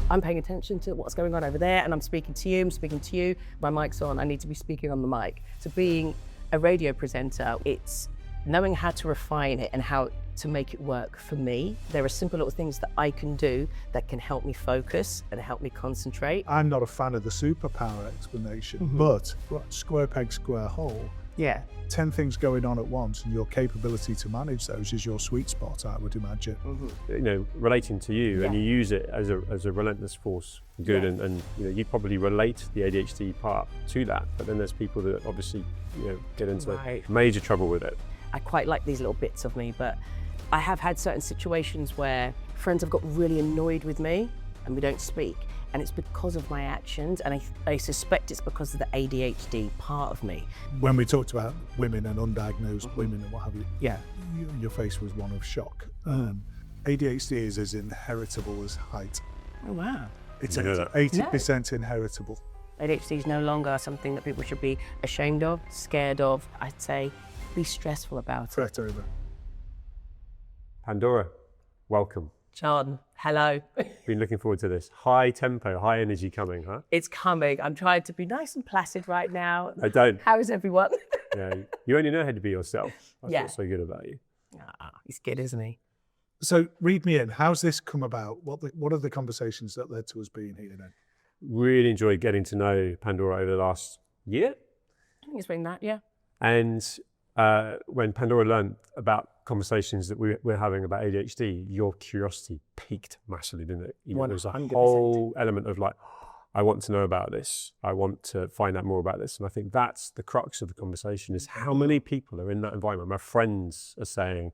I'm paying attention to what's going on over there, and I'm speaking to you, my mic's on, I need to be speaking on the mic. So being a radio presenter, it's knowing how to refine it and how to make it work for me. There are simple little things that I can do that can help me focus and help me concentrate. I'm not a fan of the superpower explanation, but square peg, square hole. Yeah. 10 things going on at once, and your capability to manage those is your sweet spot, I would imagine. You know, relating to you, and you use it as a relentless force for good, and you know, you probably relate the ADHD part to that, but then there's people that obviously, you know, get into major trouble with it. I quite like these little bits of me, but I have had certain situations where friends have got really annoyed with me and we don't speak. And it's because of my actions, and I suspect it's because of the ADHD part of me. When we talked about women and undiagnosed women and what have you, your face was one of shock. ADHD is as inheritable as height. Oh wow. It's 80% inheritable. ADHD is no longer something that people should be ashamed of, scared of. I'd say be stressful about it. Threat over. Pandora, welcome. John, hello. Been looking forward to this. High tempo, high energy coming, huh? It's coming. I'm trying to be nice and placid right now. I don't. How is everyone? Yeah, you only know how to be yourself. That's what's so good about you. He's good, isn't he? So read me in. How's this come about? What are the conversations that led to us being here then? Really enjoyed getting to know Pandora over the last year. I think it's been that, yeah. And when Pandora learned about conversations that we're having about ADHD, your curiosity peaked massively, didn't it? You know, there was a whole element of like, I want to know about this. I want to find out more about this. And I think that's the crux of the conversation, is how many people are in that environment. My friends are saying,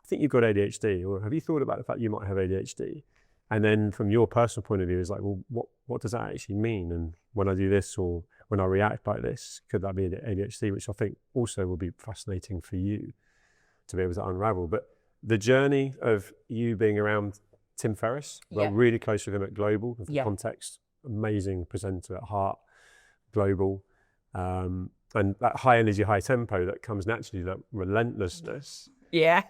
I think you've got ADHD, or have you thought about the fact you might have ADHD? And then from your personal point of view, it's like, well, what does that actually mean? And when I do this, or when I react like this, could that be ADHD? Which I think also will be fascinating for you to be able to unravel. But the journey of you being around Tim Ferriss, well, really close with him at Global, for context, amazing presenter at heart, Global, and that high energy, high tempo that comes naturally, that relentlessness. Yeah.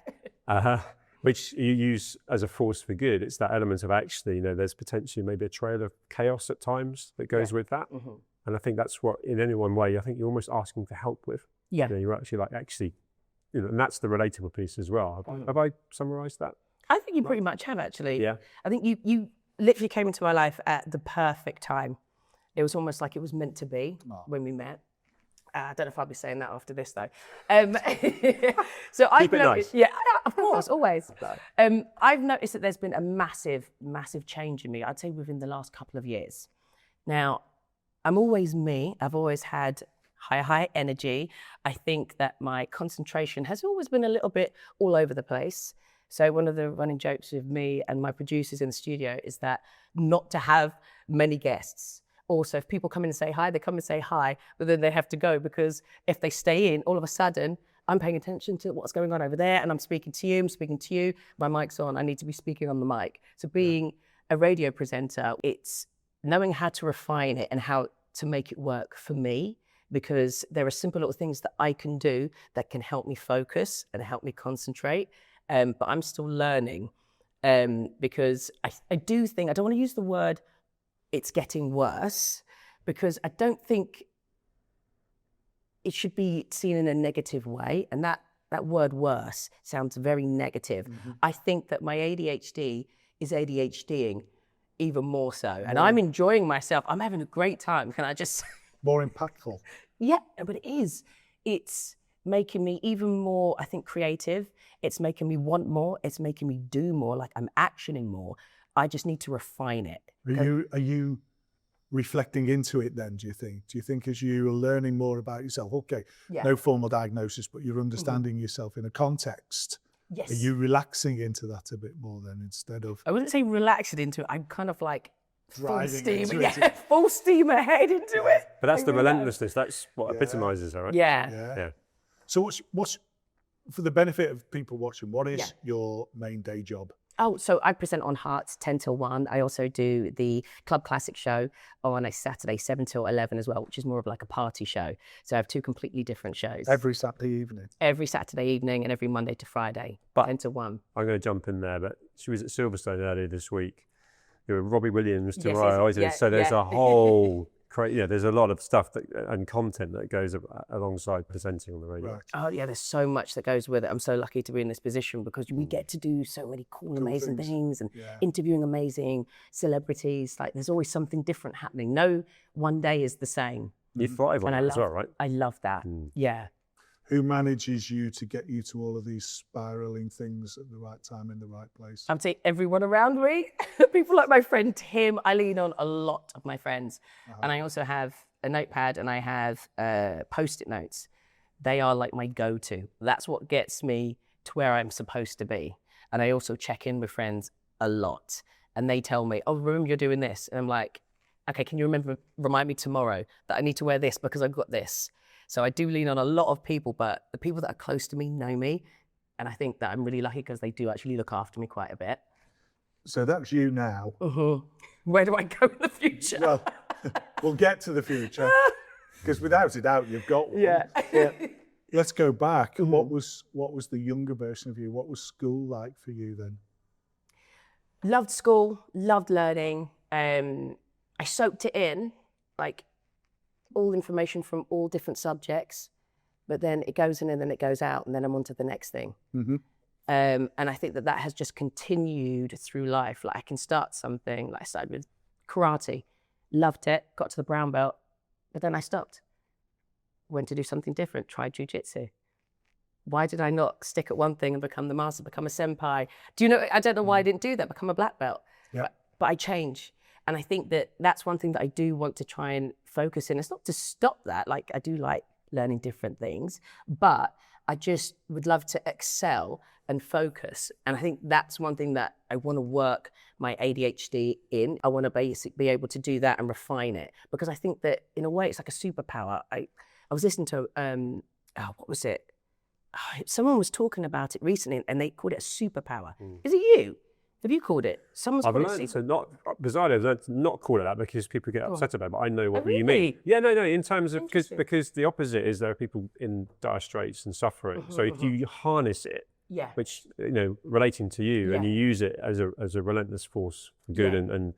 Which you use as a force for good. It's that element of actually, you know, there's potentially maybe a trail of chaos at times that goes with that. And I think that's what, in any one way, I think you're almost asking for help with. Yeah. You know, you're actually like, actually, you know, and that's the relatable piece as well. Have I summarised that? I think you pretty much have, actually. Yeah. I think you literally came into my life at the perfect time. It was almost like it was meant to be when we met. I don't know if I'll be saying that after this though. So I've noticed, of course, always. I've noticed that there's been a massive, massive change in me, I'd say within the last couple of years. Now, I'm always me. I've always had high energy. I think that my concentration has always been a little bit all over the place. So one of the running jokes with me and my producers in the studio is that not to have many guests. Also, if people come in and say hi, they come and say hi, but then they have to go, because if they stay in, all of a sudden, I'm paying attention to what's going on over there, and I'm speaking to you, my mic's on, I need to be speaking on the mic. So being a radio presenter, it's knowing how to refine it and how to make it work for me, because there are simple little things that I can do that can help me focus and help me concentrate. But I'm still learning, because I do think, I don't want to use the word it's getting worse, because I don't think it should be seen in a negative way. And that word worse sounds very negative. I think that my ADHD is ADHDing even more so. And I'm enjoying myself. I'm having a great time. Can I just... More impactful. Yeah, but it is. It's making me even more, I think, creative. It's making me want more. It's making me do more, like I'm actioning more. I just need to refine it. Are you reflecting into it then, do you think? Do you think as you're learning more about yourself, no formal diagnosis, but you're understanding yourself in a context, are you relaxing into that a bit more then, instead of... I wouldn't say relaxing into it, I'm kind of like full steam ahead into it. But that's the relentlessness, that's what epitomises her, right? Yeah. So what's for the benefit of people watching, what is your main day job? Oh, so I present on Hearts 10 till 1. I also do the Club Classic show on a Saturday, 7 till 11 as well, which is more of like a party show. So I have two completely different shows. Every Saturday evening? Every Saturday evening and every Monday to Friday, but 10 to 1. I'm going to jump in there, but she was at Silverstone earlier this week. Robbie Williams tomorrow. So there's a whole, there's a lot of stuff and content that goes alongside presenting on the radio. Right. Oh yeah, there's so much that goes with it. I'm so lucky to be in this position because we get to do so many cool amazing things and interviewing amazing celebrities. Like there's always something different happening. No one day is the same. You thrive on it as well, right? I love that. Yeah. Who manages you to get you to all of these spiraling things at the right time in the right place? I'm saying everyone around me. People like my friend Tim, I lean on a lot of my friends. And I also have a notepad and I have Post-it notes. They are like my go-to. That's what gets me to where I'm supposed to be. And I also check in with friends a lot. And they tell me, oh, remember you're doing this. And I'm like, okay, can you remind me tomorrow that I need to wear this because I've got this. So I do lean on a lot of people, but the people that are close to me know me. And I think that I'm really lucky because they do actually look after me quite a bit. So that's you now. Where do I go in the future? Well, we'll get to the future because without a doubt, you've got one. Yeah. Let's go back. What was the younger version of you? What was school like for you then? Loved school, loved learning. I soaked it in, like all information from all different subjects, but then it goes in and then it goes out and then I'm on to the next thing. And I think that has just continued through life. Like I can start something, like I started with karate, loved it, got to the brown belt, but then I stopped. Went to do something different, tried jiu-jitsu. Why did I not stick at one thing and become the master, become a senpai? I don't know why I didn't do that, become a black belt. But I change. And I think that that's one thing that I do want to try and focus in. It's not to stop that. Like I do like learning different things, but I just would love to excel and focus. And I think that's one thing that I want to work my ADHD in. I want to basically be able to do that and refine it because I think that in a way it's like a superpower. I was listening to, what was it? Someone was talking about it recently and they called it a superpower. Is it you? Have you called it? I've learned to not, bizarrely, I've learned to not call it that because people get upset about it, but I know what you mean. Yeah, no, in terms of, because the opposite is there are people in dire straits and suffering. So if you harness it, which, relating to you, and you use it as a relentless force for good and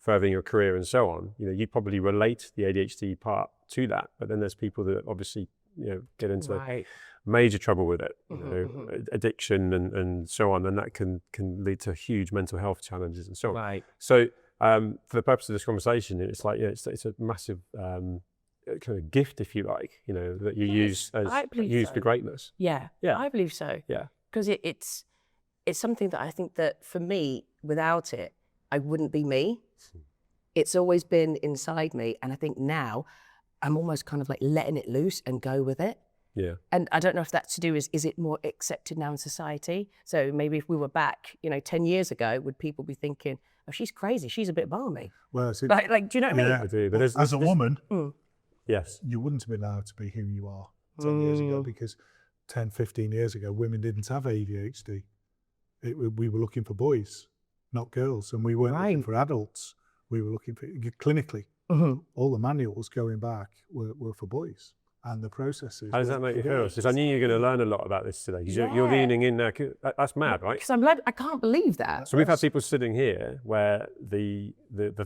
furthering your career and so on, you probably relate the ADHD part to that. But then there's people that obviously, get into major trouble with it, addiction and so on, and that can lead to huge mental health challenges and so on. Right. So for the purpose of this conversation, it's like it's a massive kind of gift, if you like, that you use for greatness. Yeah, I believe so. Yeah, because it's something that I think that for me, without it, I wouldn't be me. It's always been inside me, and I think now I'm almost kind of like letting it loose and go with it. Yeah. And I don't know if that's to do is it more accepted now in society? So maybe if we were back, 10 years ago, would people be thinking, oh, she's crazy, she's a bit balmy? Well, like, do you know what I mean? I do. But as a woman, yes, you wouldn't have been allowed to be who you are 10 years ago because 10, 15 years ago, women didn't have ADHD. We were looking for boys, not girls, and we weren't looking for adults. We were looking for, clinically, all the manuals going back were for boys. And the processes. How does that make you feel? Because I knew you were going to learn a lot about this today. Because you're leaning in there. That's mad, right? Because I can't believe that. So we've had people sitting here where the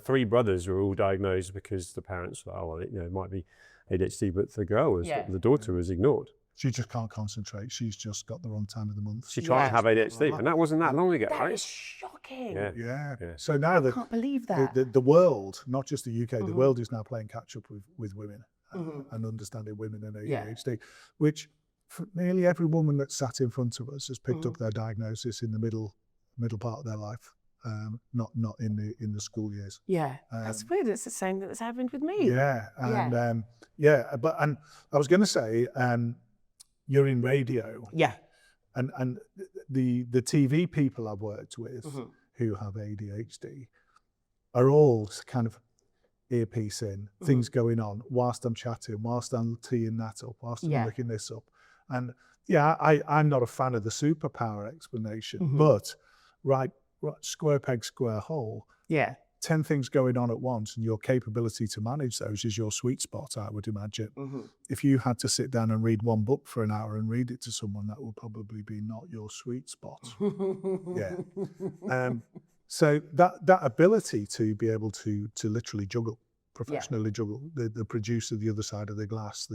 three brothers were all diagnosed because the parents were, it might be ADHD, but the girl the daughter was ignored. She just can't concentrate. She's just got the wrong time of the month. She tried to have ADHD, and that wasn't that long ago, right? That is shocking. Yeah. So now I can't believe that. The world, not just the UK, the world is now playing catch up with women. And understanding women and ADHD, which for nearly every woman that sat in front of us has picked up their diagnosis in the middle part of their life, not in the school years. Yeah, that's weird. It's the same that's happened with me. Yeah, and but I was going to say, you're in radio. Yeah, and the TV people I've worked with who have ADHD are all kind of earpiece in, things going on whilst I'm chatting, whilst I'm teeing that up, whilst I'm looking this up. And I'm not a fan of the superpower explanation, but right, square peg, square hole. Yeah. 10 things going on at once, and your capability to manage those is your sweet spot, I would imagine. If you had to sit down and read one book for an hour and read it to someone, that would probably be not your sweet spot. So that ability to be able to literally juggle, professionally juggle, the producer, the other side of the glass,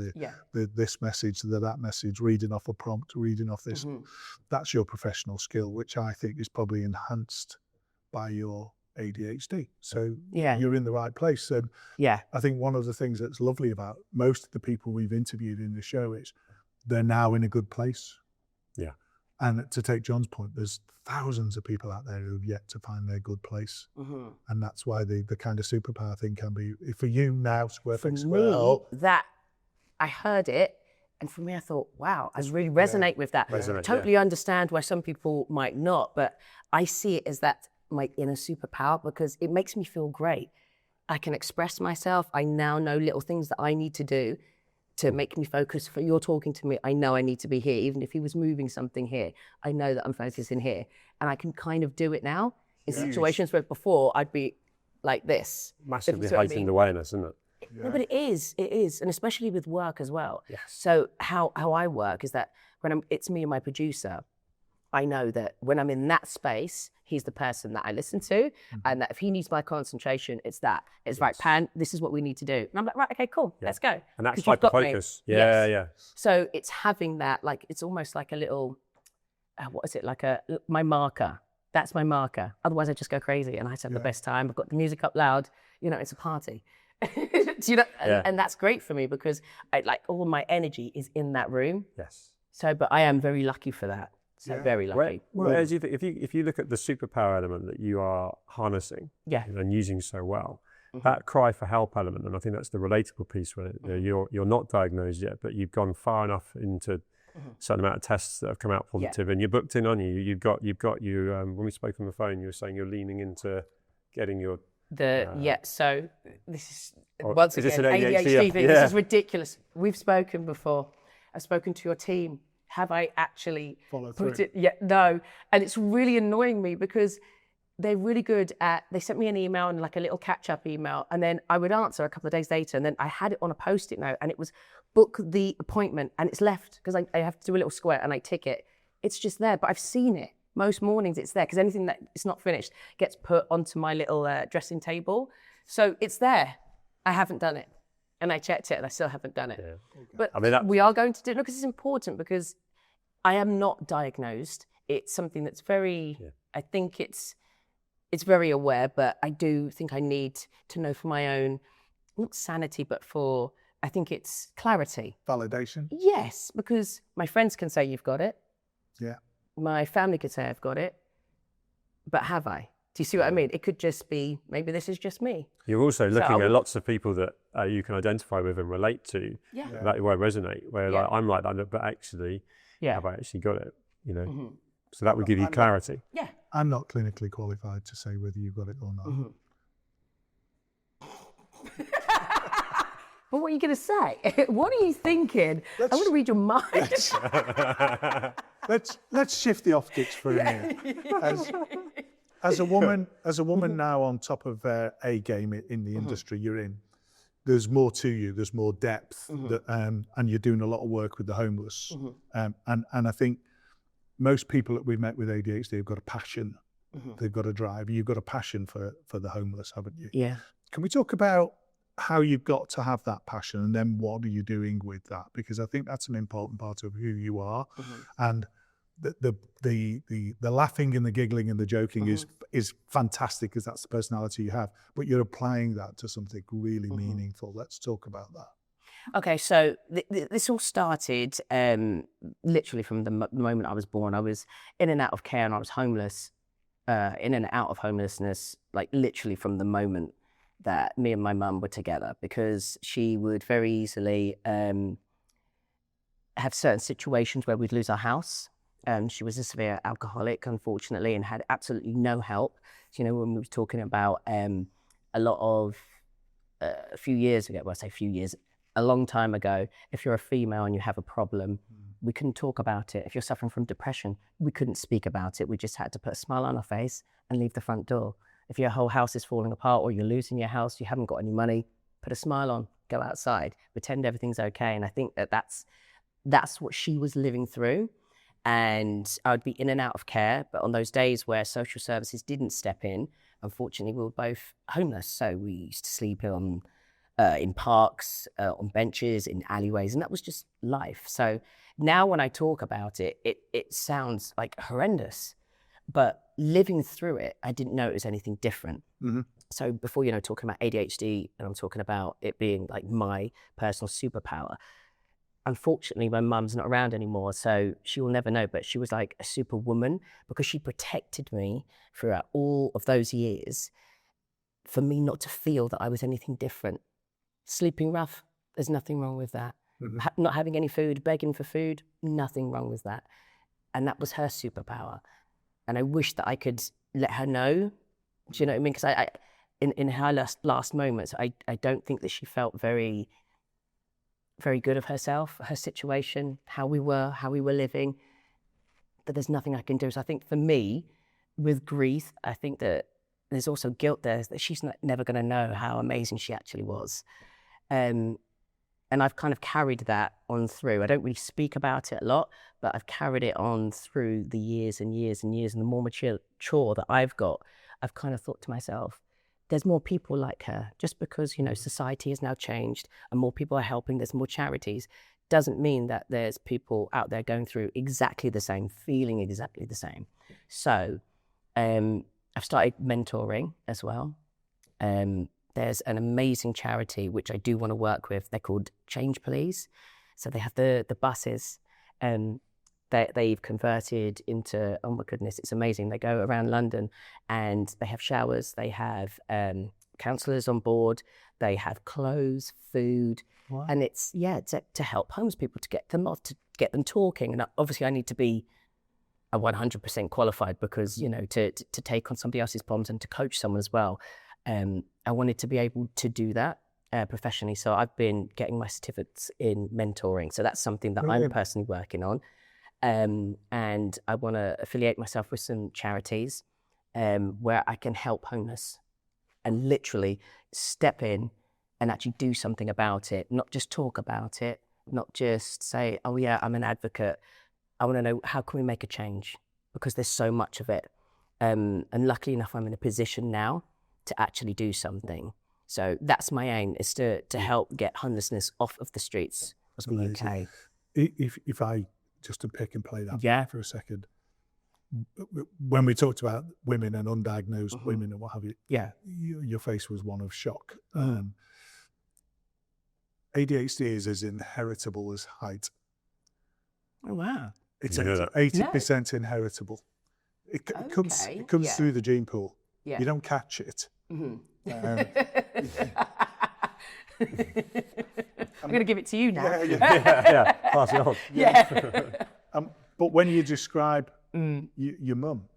this message, that message, reading off a prompt, reading off this, that's your professional skill, which I think is probably enhanced by your ADHD. So you're in the right place. And I think one of the things that's lovely about most of the people we've interviewed in the show is they're now in a good place. Yeah. And to take John's point, there's thousands of people out there who've yet to find their good place. And that's why the kind of superpower thing can be, for you now, square peg square. That I heard it, and for me I thought, wow, I really resonate with that. Totally understand why some people might not, but I see it as that my inner superpower, because it makes me feel great. I can express myself. I now know little things that I need to do to make me focus. For you're talking to me, I know I need to be here. Even if he was moving something here, I know that I'm focusing here. And I can kind of do it now in situations where before I'd be like this. Massively heightened awareness, isn't it? No, but it is. And especially with work as well. Yes. So how I work is that when it's me and my producer, I know that when I'm in that space, he's the person that I listen to, and that if he needs my concentration, it's that. It's right, Pan, this is what we need to do. And I'm like, right, okay, cool, let's go. And that's like the focus. Yeah. So it's having that, like, it's almost like a little, what is it, like my marker. That's my marker. Otherwise I just go crazy and I have the best time. I've got the music up loud, it's a party. And that's great for me because all my energy is in that room. Yes. So, but I am very lucky for that. So very lucky. Whereas if you look at the superpower element that you are harnessing and using so well, that cry for help element, and I think that's the relatable piece where you're not diagnosed yet, but you've gone far enough into a certain amount of tests that have come out positive, and you're booked in on you. You've got you. When we spoke on the phone, you were saying you're leaning into getting your So this is once again ADHD thing. This is ridiculous. We've spoken before. I've spoken to your team. Have I actually put it? Yeah, no. And it's really annoying me because they're really good they sent me an email and like a little catch-up email, and then I would answer a couple of days later, and then I had it on a post-it note, and it was book the appointment, and it's left because I have to do a little square and I tick it. It's just there, but I've seen it. Most mornings it's there because anything that is not finished gets put onto my little dressing table. So it's there. I haven't done it. And I checked it and I still haven't done it. Yeah. Okay. But we are going to do it because it's important, because I am not diagnosed. It's something that's very, I think it's very aware, but I do think I need to know for my own, not sanity, but I think it's clarity. Validation? Yes, because my friends can say you've got it. Yeah. My family could say I've got it, but have I? Do you see what I mean? It could just be, maybe this is just me. You're also looking at lots of people that you can identify with and relate to, that where resonate, where like, I'm like that, but actually, have I actually got it? So that would give you clarity. Yeah. I'm not clinically qualified to say whether you've got it or not. But what are you going to say? What are you thinking? I want to read your mind. Let's shift the optics for a minute. As a woman now on top of a game in the industry you're in, there's more to you. There's more depth, and you're doing a lot of work with the homeless. And I think most people that we've met with ADHD have got a passion. They've got a drive. You've got a passion for the homeless, haven't you? Yeah. Can we talk about how you've got to have that passion, and then what are you doing with that? Because I think that's an important part of who you are, and the laughing and the giggling and the joking is fantastic, because that's the personality you have. But you're applying that to something really meaningful. Let's talk about that. Okay, so this all started literally from the moment I was born. I was in and out of care, and I was homeless, in and out of homelessness, like literally from the moment that me and my mum were together, because she would very easily have certain situations where we'd lose our house. She was a severe alcoholic, unfortunately, and had absolutely no help. So, when we were talking about a few years ago, well, I say a few years, a long time ago, if you're a female and you have a problem, we couldn't talk about it. If you're suffering from depression, we couldn't speak about it. We just had to put a smile on our face and leave the front door. If your whole house is falling apart or you're losing your house, you haven't got any money, put a smile on, go outside, pretend everything's okay. And I think that's what she was living through. and I would be in and out of care. But on those days where social services didn't step in, unfortunately, we were both homeless. So we used to sleep on in parks, on benches, in alleyways, and that was just life. So now when I talk about it, it sounds like horrendous, but living through it, I didn't know it was anything different. So before, talking about ADHD, and I'm talking about it being like my personal superpower, unfortunately, my mum's not around anymore, so she will never know, but she was like a superwoman because she protected me throughout all of those years for me not to feel that I was anything different. Sleeping rough, there's nothing wrong with that. Not having any food, begging for food, nothing wrong with that. And that was her superpower. And I wish that I could let her know, do you know what I mean? Because in her last moments, I don't think that she felt very good of herself, her situation, how we were living, that there's nothing I can do. So I think for me, with grief, I think that there's also guilt there that she's never going to know how amazing she actually was. And I've kind of carried that on through. I don't really speak about it a lot, but I've carried it on through the years and years and years. And the more mature that I've got, I've kind of thought to myself, there's more people like her. Just because, society has now changed and more people are helping, there's more charities, doesn't mean that there's people out there going through exactly the same, feeling exactly the same. So I've started mentoring as well. There's an amazing charity which I do want to work with. They're called Change Police. So they have the buses, they've converted into, oh my goodness, it's amazing. They go around London and they have showers, they have counsellors on board, they have clothes, food, and it's to help homeless people, to get them off, to get them talking. And obviously I need to be 100% qualified because, to take on somebody else's problems and to coach someone as well. I wanted to be able to do that professionally. So I've been getting my certificates in mentoring. So that's something that I'm personally working on. And I want to affiliate myself with some charities where I can help homeless and literally step in and actually do something about it, not just talk about it, not just say, oh yeah, I'm an advocate. I want to know, how can we make a change? Because there's so much of it. And luckily enough, I'm in a position now to actually do something. So that's my aim, is to help get homelessness off of the streets of the UK. If I just to pick and play that for a second, when we talked about women and undiagnosed women and what have you, your face was one of shock. ADHD is as inheritable as height. Oh wow! It's 80% inheritable. It comes through the gene pool. Yeah. You don't catch it. I'm going to give it to you now. Pass it on. But when you describe your mum,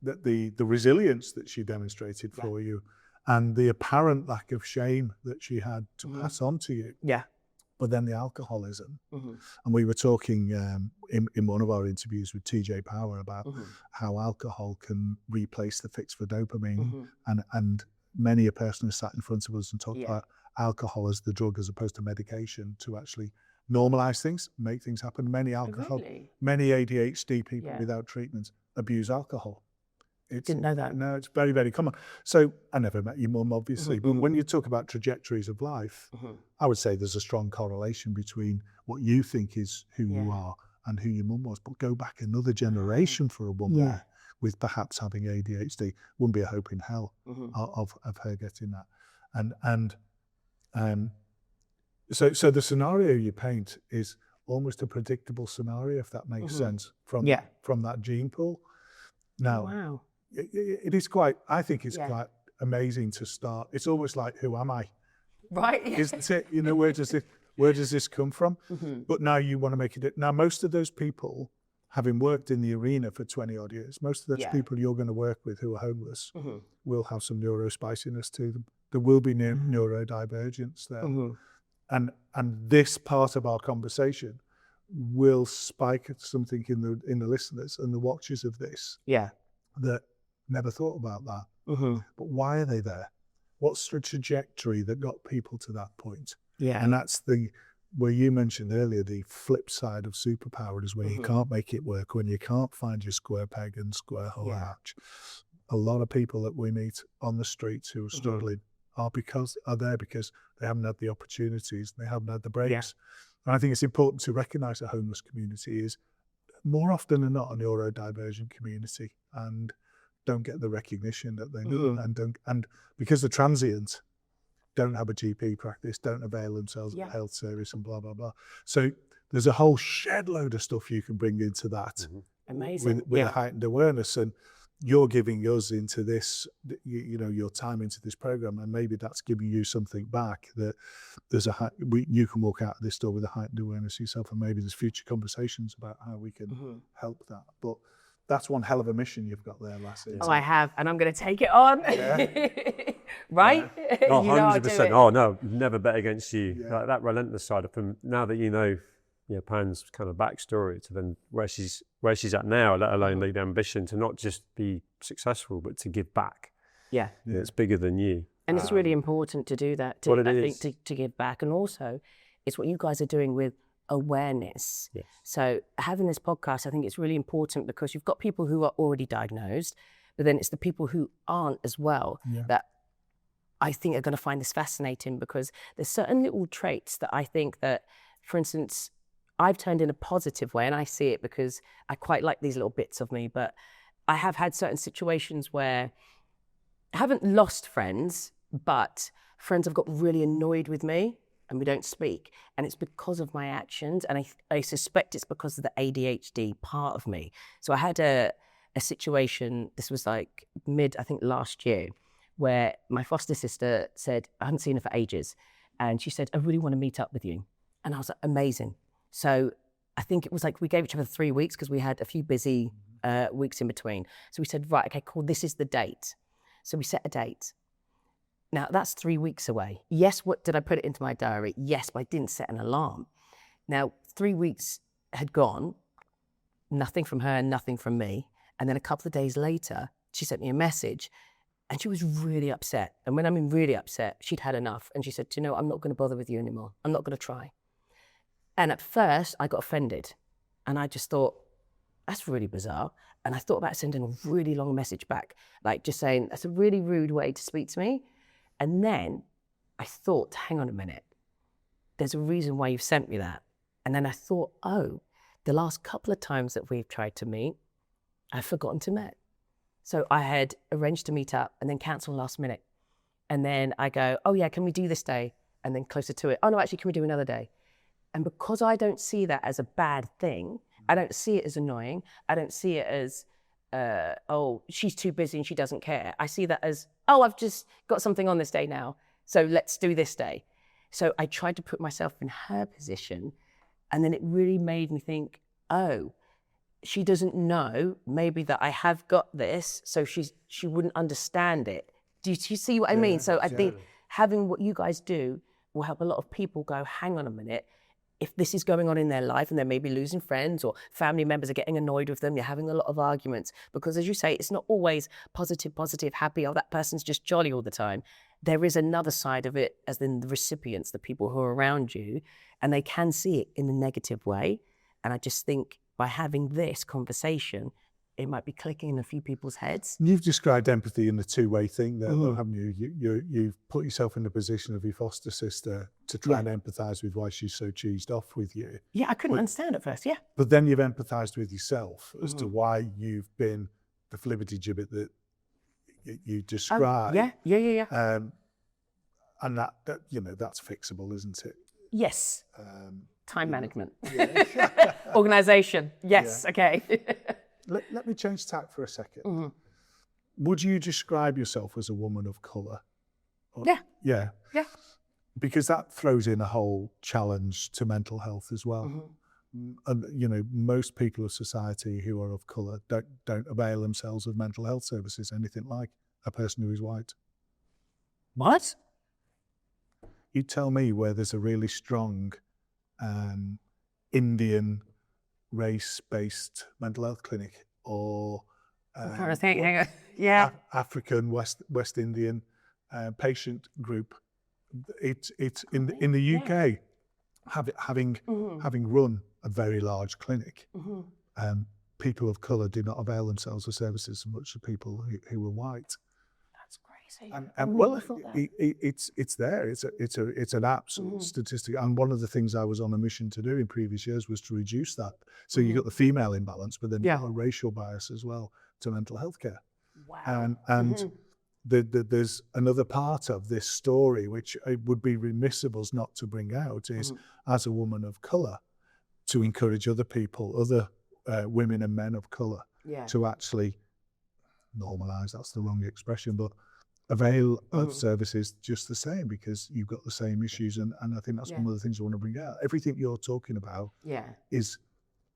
that the resilience that she demonstrated for you, and the apparent lack of shame that she had to pass on to you. Yeah. But then the alcoholism. And we were talking in one of our interviews with TJ Power about how alcohol can replace the fix for dopamine. And many a person has sat in front of us and talked about alcohol as the drug as opposed to medication to actually normalize things, make things happen. Many ADHD people without treatment abuse alcohol. Didn't know that. No, it's very, very common. So I never met your mum, obviously, but when you talk about trajectories of life, I would say there's a strong correlation between what you think is who you are and who your mum was. But go back another generation for a woman with perhaps having ADHD, wouldn't be a hope in hell of her getting that. So the scenario you paint is almost a predictable scenario, if that makes sense, from that gene pool. Now, it is quite, I think it's quite amazing to start. It's almost like, who am I? Right. Isn't it? Where does this come from? But now you want to make it. Now, most of those people, having worked in the arena for 20 odd years, most of those people you're going to work with who are homeless will have some neurospiciness to them. There will be neurodivergence there. And this part of our conversation will spike something in the listeners and the watchers of this that never thought about that. But why are they there? What's the trajectory that got people to that point? And that's the where you mentioned earlier, the flip side of superpower is where you can't make it work, when you can't find your square peg and square hole hatch. A lot of people that we meet on the streets who are struggling are there because they haven't had the opportunities, they haven't had the breaks. And I think it's important to recognise the homeless community is more often than not a neurodivergent community, and don't get the recognition that they need, and because they're transient, don't have a GP practice, don't avail themselves of a health service, and blah blah blah. So there's a whole shed load of stuff you can bring into that. Amazing. With a heightened awareness, and you're giving us into this, you know, your time into this program, and maybe that's giving you something back, that there's you can walk out of this door with a heightened awareness yourself, and maybe there's future conversations about how we can help that. But that's one hell of a mission you've got there, Lassie. Oh, I have, and I'm going to take it on. Right? Oh, You know I'll do 100%. it. Oh no, never bet against you. Like that relentless side of him. Now that you know, Pan's kind of backstory to then where she's at now, let alone the ambition to not just be successful, but to give back. Yeah. It's bigger than you. And it's really important to do that. To give back, and also, it's what you guys are doing with awareness. Yes. So having this podcast, I think it's really important because you've got people who are already diagnosed, but then it's the people who aren't as well that I think are going to find this fascinating, because there's certain little traits that I think that, for instance, I've turned in a positive way, and I see it because I quite like these little bits of me, but I have had certain situations where I haven't lost friends, but friends have got really annoyed with me and we don't speak. And it's because of my actions. And I suspect it's because of the ADHD part of me. So I had a situation, this was like I think last year, where my foster sister said, I hadn't seen her for ages. And she said, I really want to meet up with you. And I was like, amazing. So I think it was like we gave each other 3 weeks because we had a few busy weeks in between. So we said, right, okay, cool, this is the date. So we set a date. Now that's 3 weeks away. Yes, what did I put it into my diary? Yes, but I didn't set an alarm. Now 3 weeks had gone, nothing from her, nothing from me. And then a couple of days later, she sent me a message and she was really upset. And when I mean really upset, she'd had enough. And she said, you know, I'm not going to bother with you anymore. I'm not going to try. And at first I got offended and I just thought, that's really bizarre. And I thought about sending a really long message back, like just saying, that's a really rude way to speak to me. And then I thought, hang on a minute, there's a reason why you've sent me that. And then I thought, oh, the last couple of times that we've tried to meet, I've forgotten to meet. So I had arranged to meet up and then cancel last minute. And then I go, oh yeah, can we do this day? And then closer to it, oh no, actually, can we do another day? And because I don't see that as a bad thing, I don't see it as annoying. I don't see it as, oh, she's too busy and she doesn't care. I see that as, oh, I've just got something on this day now, so let's do this day. So I tried to put myself in her position, and then it really made me think, oh, she doesn't know maybe that I have got this, so she wouldn't understand it. Do you see what I mean? So I think having what you guys do will help a lot of people go, hang on a minute, if this is going on in their life and they're maybe losing friends or family members are getting annoyed with them, you're having a lot of arguments. Because as you say, it's not always positive, happy, oh, that person's just jolly all the time. There is another side of it, as in the recipients, the people who are around you, and they can see it in a negative way. And I just think by having this conversation, it might be clicking in a few people's heads. You've described empathy in a two-way thing there, haven't you? You've put yourself in the position of your foster sister to try and empathise with why she's so cheesed off with you. Yeah, I couldn't understand at first, But then you've empathised with yourself as to why you've been the flibbity-gibbet that you described. Yeah. And that, you know, that's fixable, isn't it? Yes. Time management. Organisation. Yes, okay. Let me change tack for a second. Would you describe yourself as a woman of colour? Yeah. Because that throws in a whole challenge to mental health as well. And you know, most people of society who are of colour don't avail themselves of mental health services, anything like a person who is white. What? You tell me where there's a really strong Indian race-based mental health clinic, or I'm trying to think. Hang on. Yeah. African West Indian patient group. It's in the UK. having run a very large clinic, people of colour do not avail themselves of services so much as people who were white. That's crazy. And well, it's there. It's an absolute statistic. And one of the things I was on a mission to do in previous years was to reduce that. So you got the female imbalance, but then you got a racial bias as well to mental health care. Wow. And there's another part of this story which it would be remiss of us not to bring out is, as a woman of colour, to encourage other people, other women and men of colour, to actually normalise, that's the wrong expression, but avail of services just the same, because you've got the same issues. And I think that's one of the things I want to bring out. Everything you're talking about is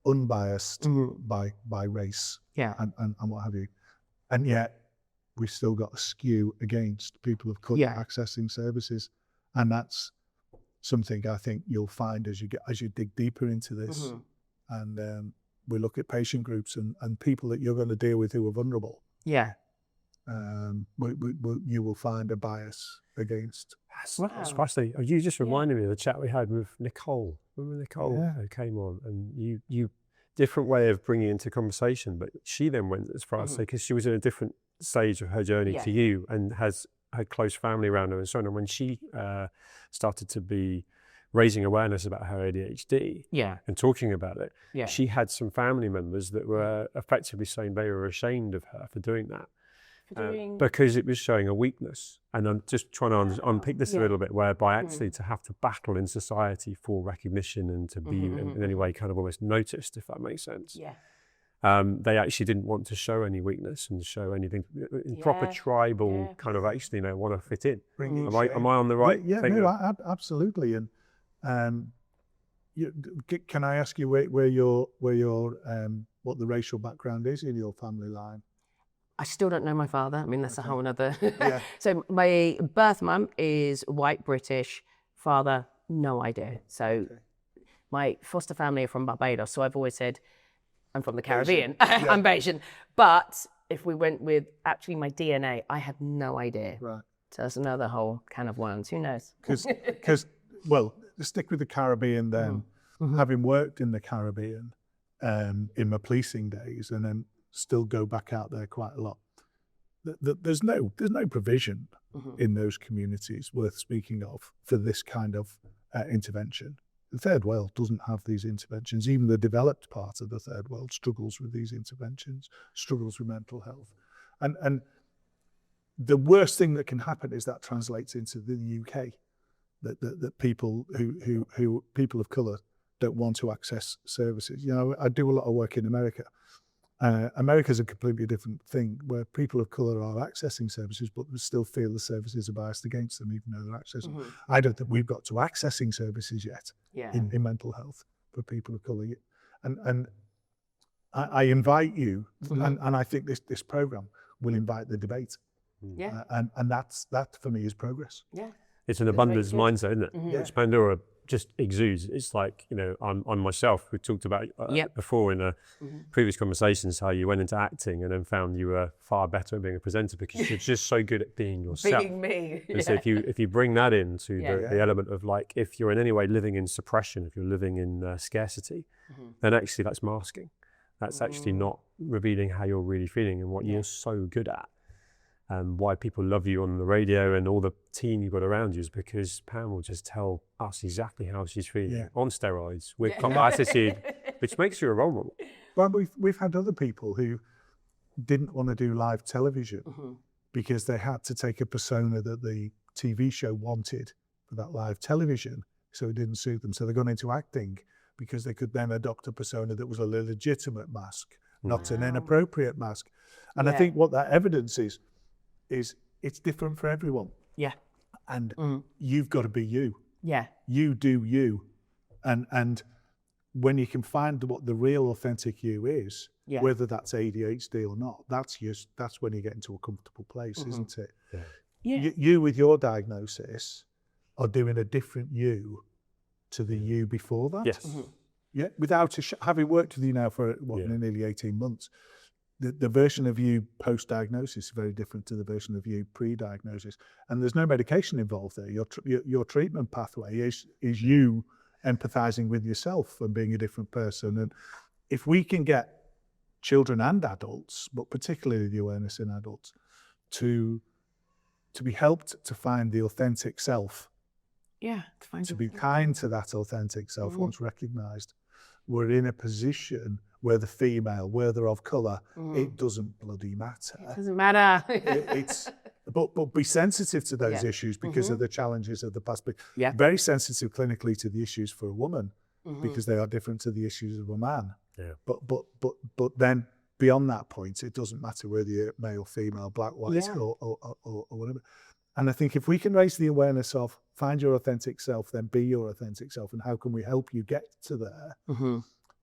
unbiased by race and what have you. And yet we've still got a skew against people of colour accessing services. And that's something I think you'll find as you dig deeper into this. And we look at patient groups and people that you're going to deal with who are vulnerable. You will find a bias against. That's fascinating. You just reminded me of the chat we had with Nicole. Remember Nicole who came on, and you different way of bringing it into conversation, but she then went as far as say, because she was in a different stage of her journey to you and has had close family around her and so on. And when she started to be raising awareness about her ADHD and talking about it, she had some family members that were effectively saying they were ashamed of her for doing that. Because it was showing a weakness. And I'm just trying to unpick this a little bit, whereby actually to have to battle in society for recognition and to be in any way kind of almost noticed, if that makes sense. They actually didn't want to show any weakness and show anything in proper tribal kind of actually, want to fit in. Am I on the right thing? No, absolutely. And can I ask you where your what the racial background is in your family line? I still don't know my father. I mean, that's a whole other. So my birth mum is white British, father, no idea. So my foster family are from Barbados. So I've always said, I'm from the Caribbean. I'm Bayesian. But if we went with actually my DNA, I have no idea. Right. So that's another whole can of worms. Who knows? Because, well, to stick with the Caribbean then, having worked in the Caribbean in my policing days and then still go back out there quite a lot. There's no provision in those communities worth speaking of for this kind of intervention. The third world doesn't have these interventions. Even the developed part of the third world struggles with these interventions, struggles with mental health. And the worst thing that can happen is that translates into the UK, that people who people of colour don't want to access services. I do a lot of work in America. America's a completely different thing, where people of colour are accessing services, but they still feel the services are biased against them, even though they're accessing them. I don't think we've got to accessing services yet in mental health for people of colour. And I invite you, and I think this programme will invite the debate. And that for me is progress. It's an abundance mindset, isn't it? Which Pandora just exudes. It's like, on myself, we talked about before in previous conversations, how you went into acting and then found you were far better at being a presenter because you're just so good at being yourself. Being me. And so if you bring that into the element of like, if you're in any way living in suppression, if you're living in scarcity, then actually that's masking. That's actually not revealing how you're really feeling and what you're so good at. Why people love you on the radio and all the team you've got around you is because Pam will just tell us exactly how she's feeling on steroids with combat attitude, which makes you a role model. But we've had other people who didn't want to do live television because they had to take a persona that the TV show wanted for that live television, so it didn't suit them. So they've gone into acting because they could then adopt a persona that was a legitimate mask, not an inappropriate mask. And I think what that evidence is it's different for everyone. And you've got to be you. You do you. And when you can find what the real authentic you is, whether that's ADHD or not, that's when you get into a comfortable place, isn't it? You with your diagnosis are doing a different you to the you before that. Without having worked with you now for nearly 18 months, the version of you post-diagnosis is very different to the version of you pre-diagnosis. And there's no medication involved there. Your treatment pathway is you empathizing with yourself and being a different person. And if we can get children and adults, but particularly the awareness in adults, to be helped to find the authentic self, to be kind to that authentic self once recognized, we're in a position where the female, where they're of colour, it doesn't bloody matter. It doesn't matter. But be sensitive to those issues because of the challenges of the past. But very sensitive clinically to the issues for a woman because they are different to the issues of a man. Yeah. But then beyond that point, it doesn't matter whether you're male, female, black, white, or whatever. And I think if we can raise the awareness of find your authentic self, then be your authentic self, and how can we help you get to there,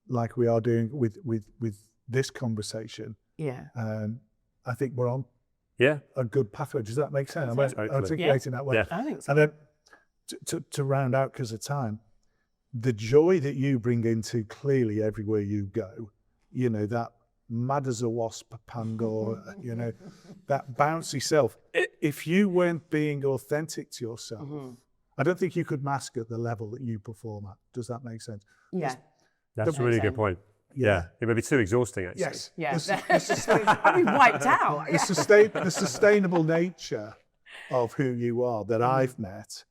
like we are doing with this conversation? I think we're on a good pathway. Does that make sense? Am I articulating that way? Yeah. I think so. And then to round out, because of time, the joy that you bring into clearly everywhere you go, you know, that mad as a wasp, Pandora, you know, that bouncy self. If you weren't being authentic to yourself, I don't think you could mask at the level that you perform at. Does that make sense? Yeah. That's a really good point. Yeah. It may be too exhausting, actually. Yes. Yeah. I'd be wiped out. The sustainable nature of who you are that I've met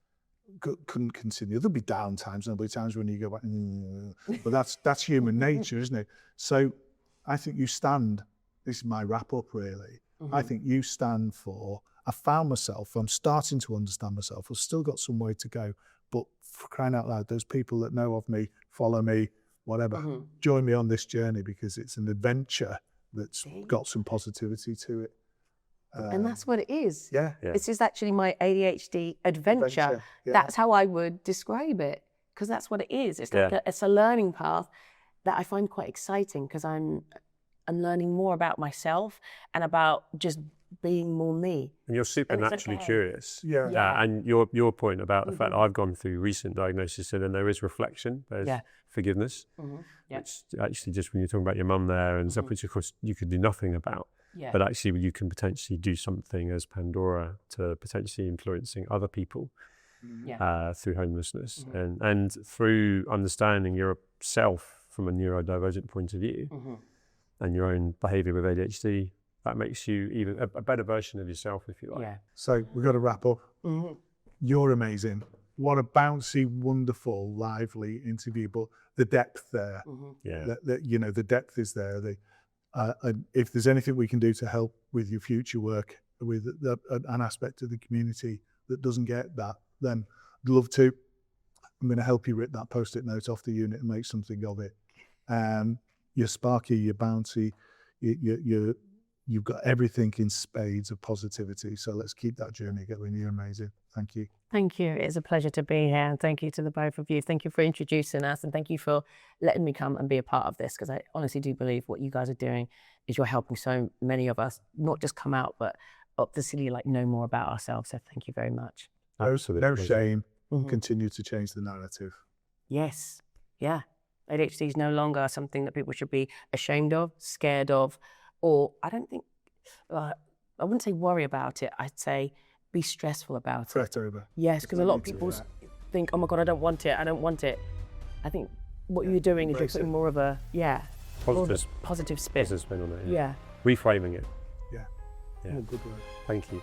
couldn't continue. There'll be down times, there'll be times when you go back, but that's human nature, isn't it? So I think you stand, this is my wrap up really, I think you stand for, I found myself, I'm starting to understand myself, I've still got some way to go, but for crying out loud, those people that know of me, follow me, whatever, join me on this journey because it's an adventure that's got some positivity to it. And that's what it is. Yeah. This is actually my ADHD adventure. That's how I would describe it, because that's what it is. It's like it's a learning path that I find quite exciting because I'm learning more about myself and about just being more me. And you're supernaturally curious. Yeah. And your point about the fact that I've gone through recent diagnosis and then there is reflection, there's forgiveness, which actually just when you're talking about your mum there and stuff, which of course you could do nothing about. Yeah. But actually you can potentially do something as Pandora to potentially influencing other people through homelessness and through understanding yourself from a neurodivergent point of view and your own behaviour with ADHD, that makes you even a better version of yourself, if you like. Yeah. So we've got to wrap up. You're amazing. What a bouncy, wonderful, lively interview, but the depth there, you know, the depth is there. If there's anything we can do to help with your future work with an aspect of the community that doesn't get that, then I'd love to. I'm going to help you rip that post-it note off the unit and make something of it. You're sparky, you're bouncy, you've got everything in spades of positivity. So let's keep that journey going. You're amazing. Thank you. Thank you. It's a pleasure to be here. And thank you to the both of you. Thank you for introducing us. And thank you for letting me come and be a part of this, because I honestly do believe what you guys are doing is you're helping so many of us, not just come out, but obviously like know more about ourselves. So thank you very much. No shame. Continue to change the narrative. Yes. Yeah. ADHD is no longer something that people should be ashamed of, scared of, or I don't think, I wouldn't say worry about it. I'd say be stressful about it. Fret over. Yes, because a lot of people think, oh my God, I don't want it. I don't want it. I think what you're doing is you're putting more of a, positive spin. Positive spin on it. Yeah. Reframing it. Yeah. Yeah. Oh, good word. Thank you.